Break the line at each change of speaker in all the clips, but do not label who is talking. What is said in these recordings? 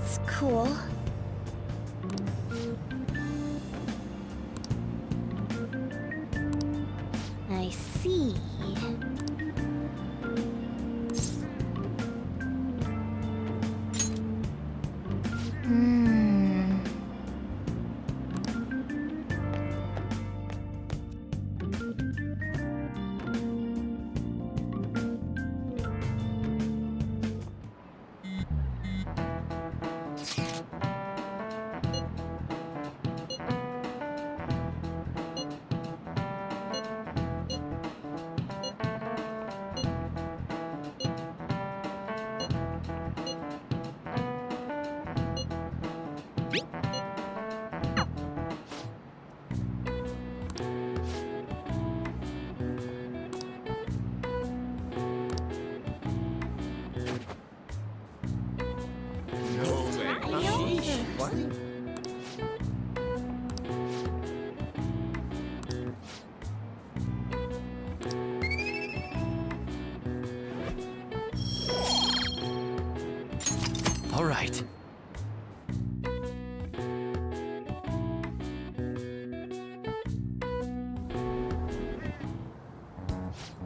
That's cool. I see. Hmm.
What? All right.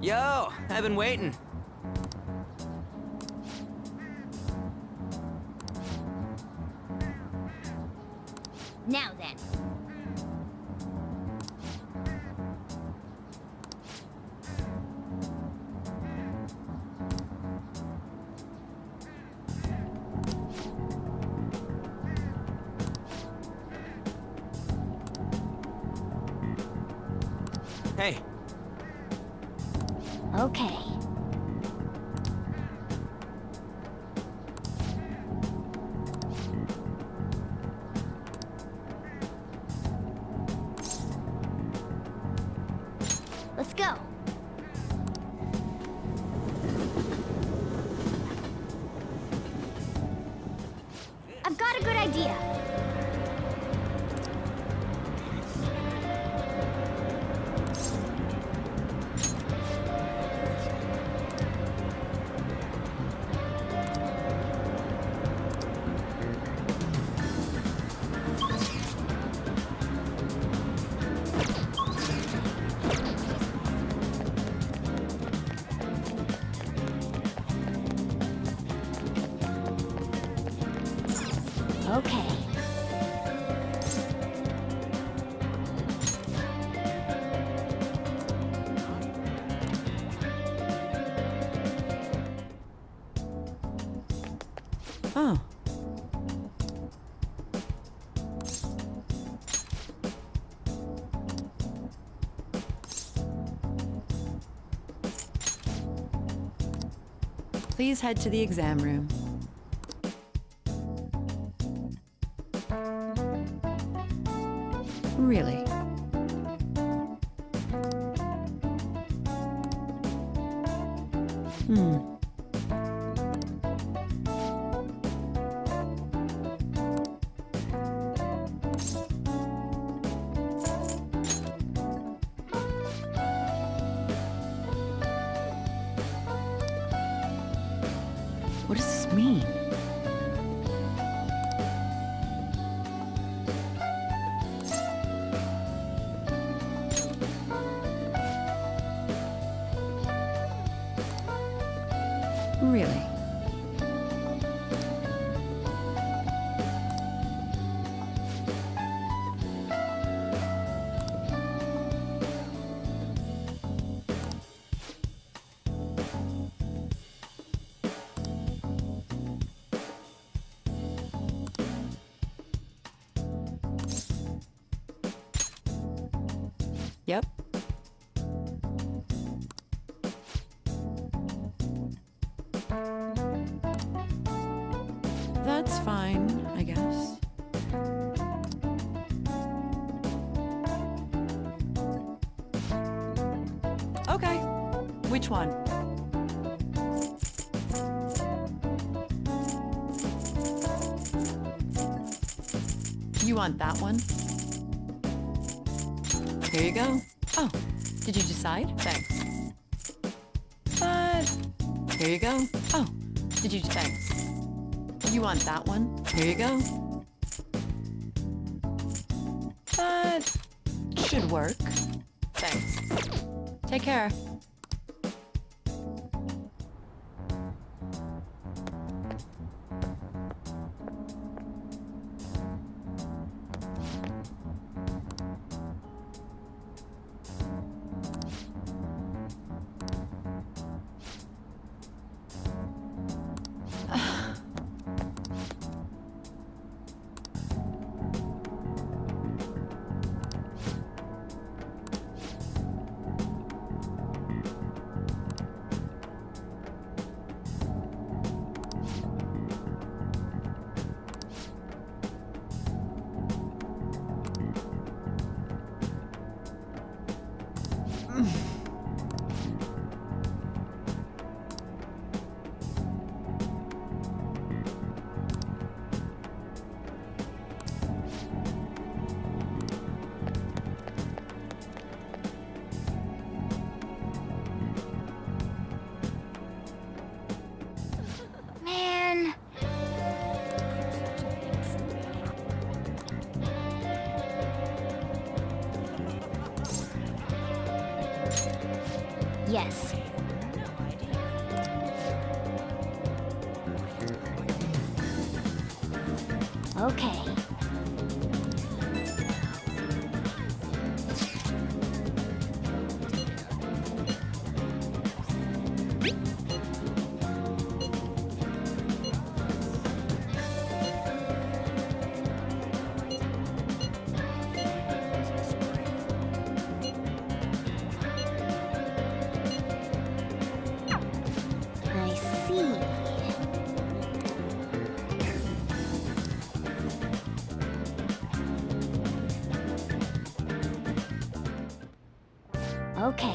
Yo, I've been waiting.
Now then.
Hey,
Okay. Let's go. I've got a good idea. Okay.
Oh. Please head to the exam room. Really? Hmm. What does this mean? Really? Yep. That's fine, I guess. Okay. Which one? You want that one? Here you go. Oh, did you decide? Thanks. But here you go. Oh, did you? Thanks. You want that one? Here you go. That should work. Thanks. Take care.
Man. Yes. Okay. I see. Okay.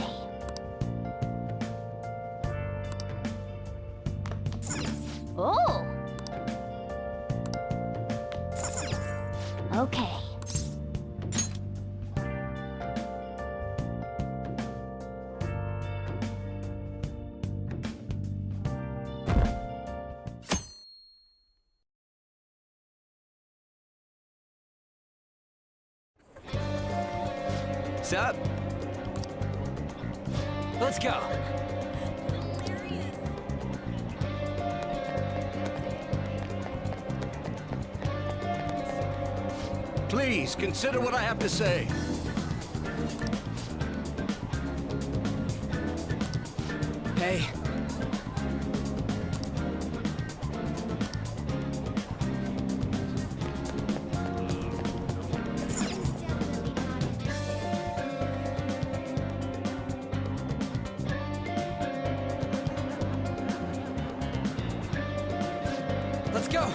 Oh. Okay.
Sup? Let's go.
Please consider what I have to say.
Hey. Let's go.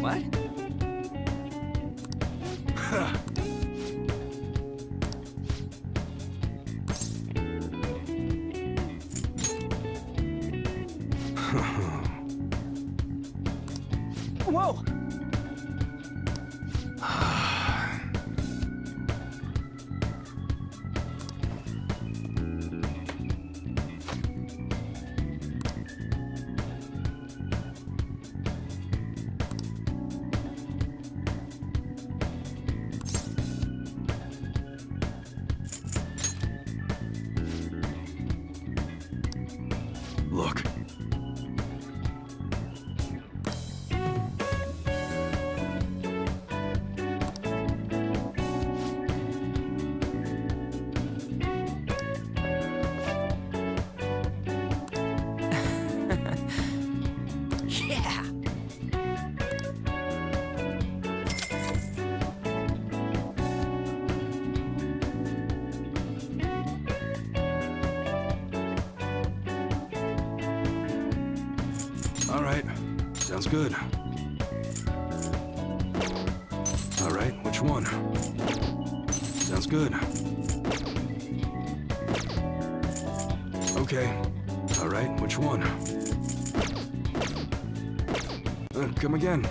What? Whoa! Look. All right. Sounds good. All right, which one? Sounds good. Okay. All right, which one? Come again.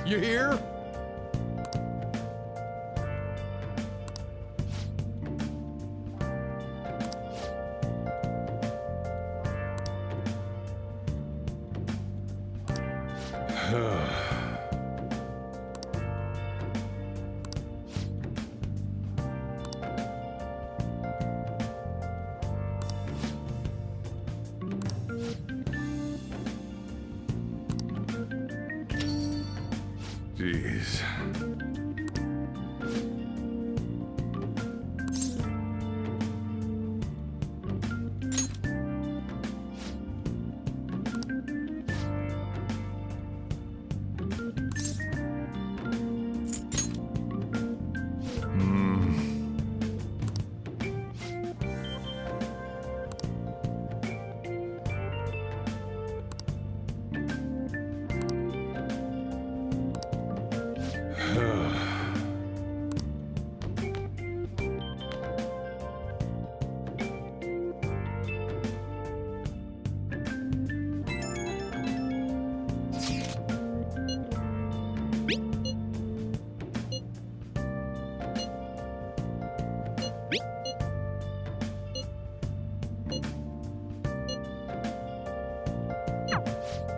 You here? Jeez.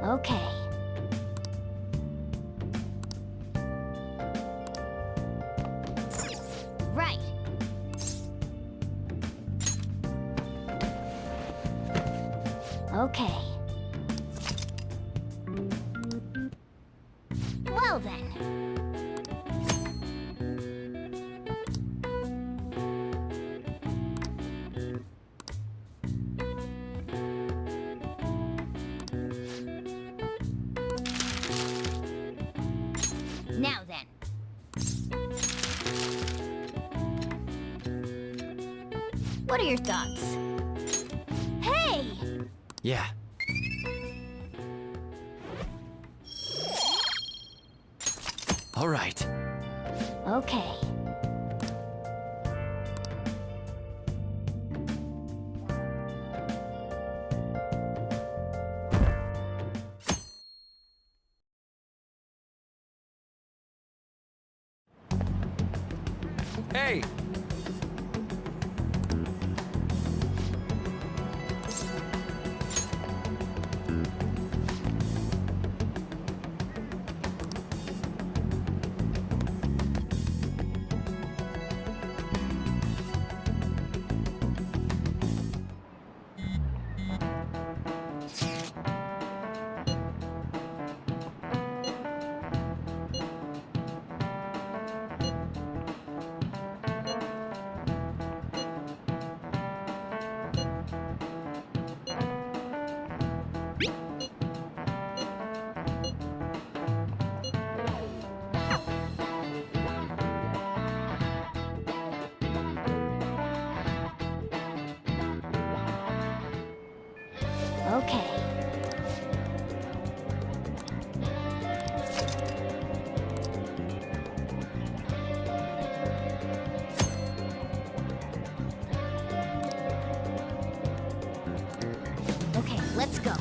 Okay. Right. Okay. Well then. Now then. What are your thoughts? Hey!
Yeah. All right.
Okay.
Hey!
Okay. Okay, let's go.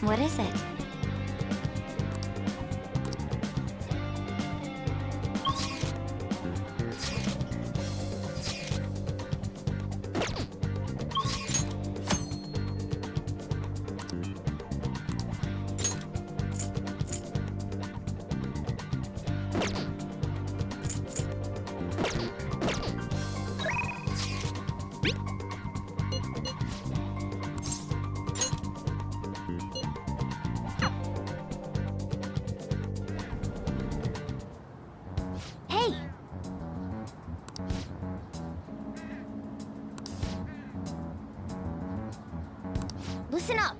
What is it? Hey! Listen up!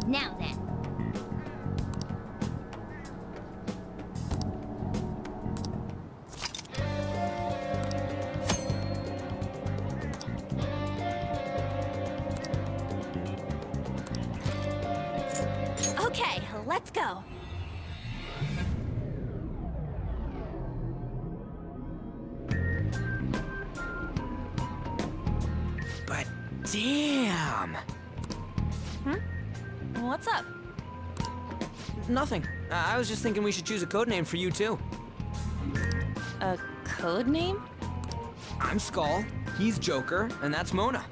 Now then. Okay, let's go.
But damn!
What's up?
Nothing. I was just thinking we should choose a code name for you too.
A code name?
I'm Skull, he's Joker, and that's Mona.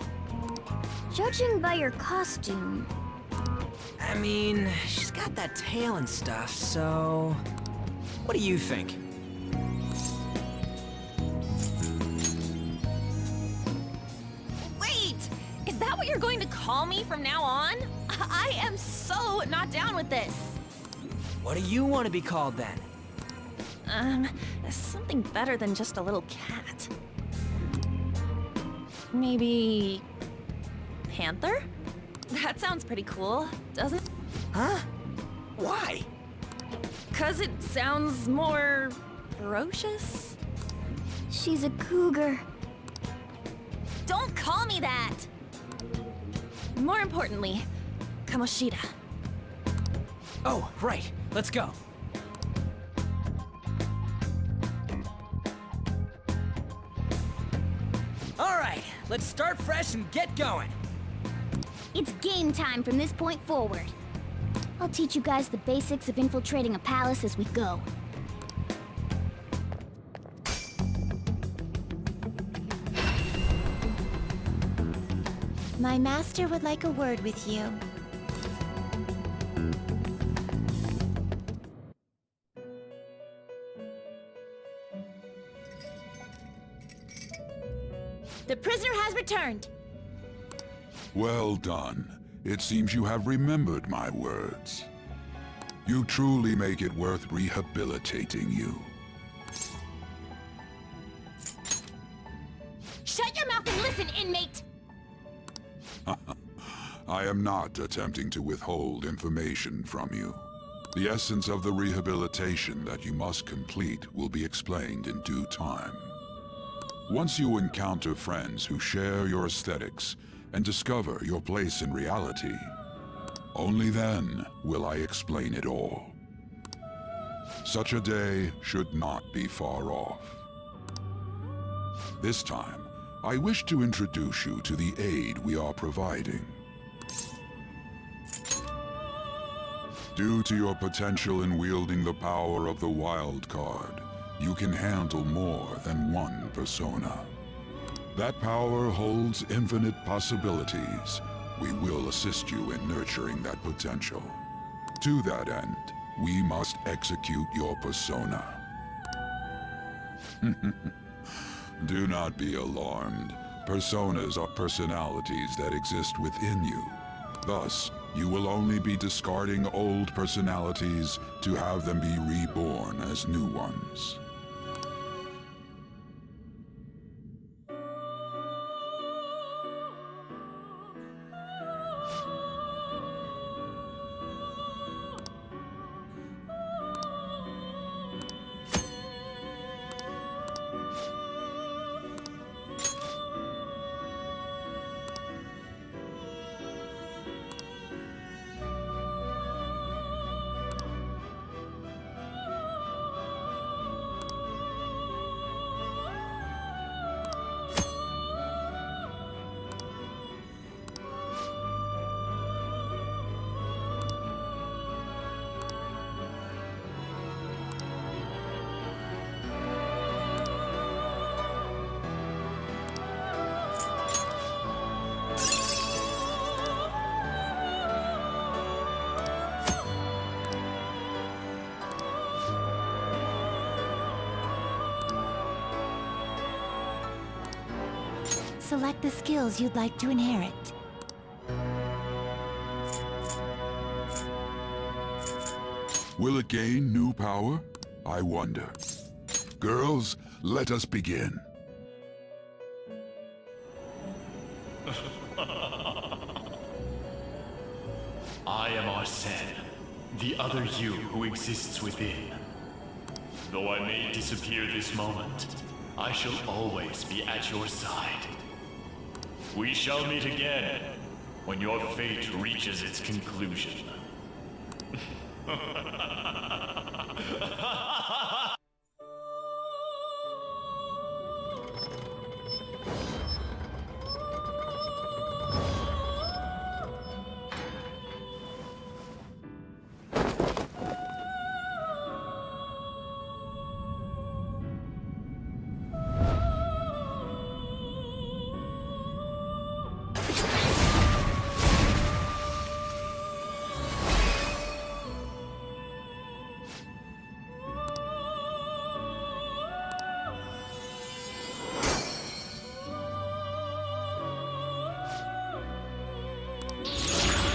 Judging by your costume,
I mean, she's got that tail and stuff, so... What do you think?
Wait! Is that what you're going to call me from now on? I am so not down with this.
What do you want to be called then?
Something better than just a little cat. Maybe... Panther? That sounds pretty cool, doesn't it?
Huh? Why?
'Cause it sounds more... ferocious?
she's a cougar.
Don't call me that! More importantly, Kamoshida.
Oh, right. Let's go. All right, let's start fresh and get going.
It's game time from this point forward. I'll teach you guys the basics of infiltrating a palace as we go.
My master would like a word with you. The prisoner has returned.
Well done. It seems you have remembered my words. You truly make it worth rehabilitating you.
Shut your mouth and listen, inmate!
I am not attempting to withhold information from you. The essence of the rehabilitation that you must complete will be explained in due time. Once you encounter friends who share your aesthetics and discover your place in reality, only then will I explain it all. Such a day should not be far off. This time, I wish to introduce you to the aid we are providing. Due to your potential in wielding the power of the wild card, you can handle more than one persona. That power holds infinite possibilities. We will assist you in nurturing that potential. To that end, we must execute your persona. Do not be alarmed. Personas are personalities that exist within you. Thus, you will only be discarding old personalities to have them be reborn as new ones.
select the skills you'd like to inherit.
Will it gain new power? I wonder. Girls, let us begin.
I am Arsene, the other you who exists within. Though I may disappear this moment, I shall always be at your side. We shall meet again when your fate reaches its conclusion.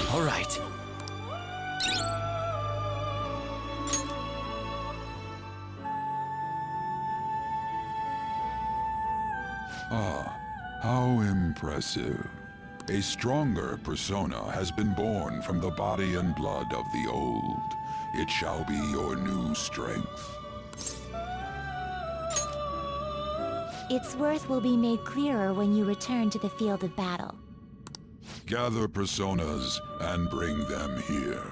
All right.
Ah, how impressive. A stronger persona has been born from the body and blood of the old. It shall be your new strength.
Its worth will be made clearer when you return to the field of battle.
Gather personas and bring them here.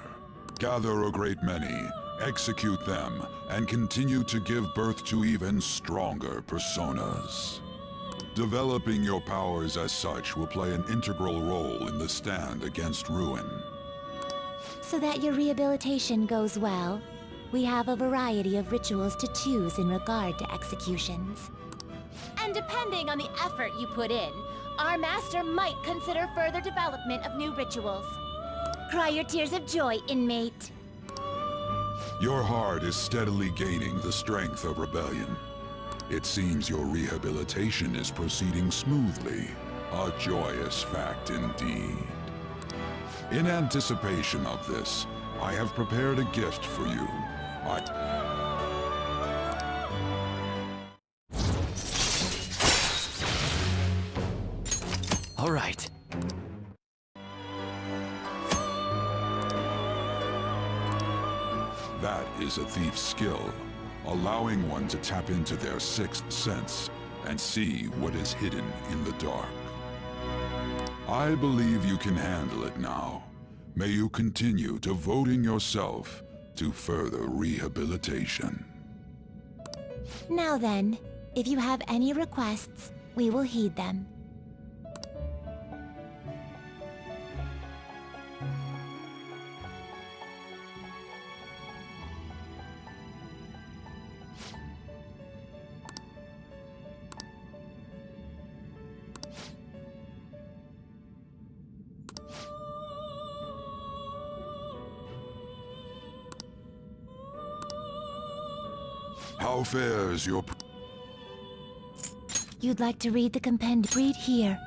Gather a great many, execute them, and continue to give birth to even stronger personas. Developing your powers as such will play an integral role in the stand against ruin.
So that your rehabilitation goes well, we have a variety of rituals to choose in regard to executions.
And depending on the effort you put in, our master might consider further development of new rituals.
Cry your tears of joy, inmate.
Your heart is steadily gaining the strength of rebellion. It seems your rehabilitation is proceeding smoothly. A joyous fact indeed. In anticipation of this, I have prepared a gift for you.
All right.
That is a thief's skill, allowing one to tap into their sixth sense and see what is hidden in the dark. I believe you can handle it now. May you continue devoting yourself to further rehabilitation.
Now then, if you have any requests, we will heed them.
How fares your...
You'd like to read the compendium? Read here.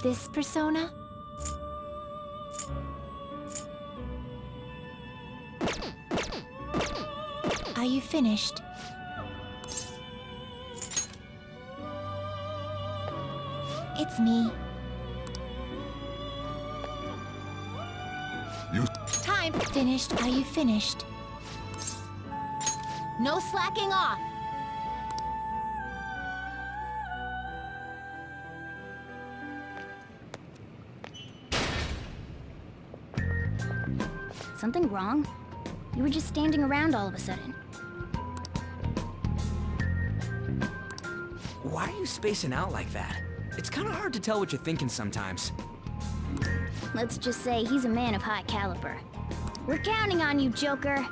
This persona? Are you finished? It's me.
You...
Time.
Finished? Are you finished?
No slacking off.
Something wrong? You were just standing around all of a sudden.
Why are you spacing out like that? It's kind of hard to tell what you're thinking sometimes.
Let's just say he's a man of high caliber. We're counting on you, Joker.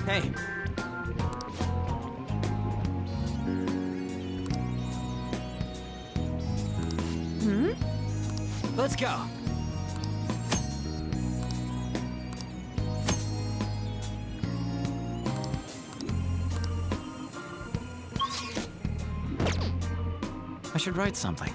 Hey. let's go.
I should write something.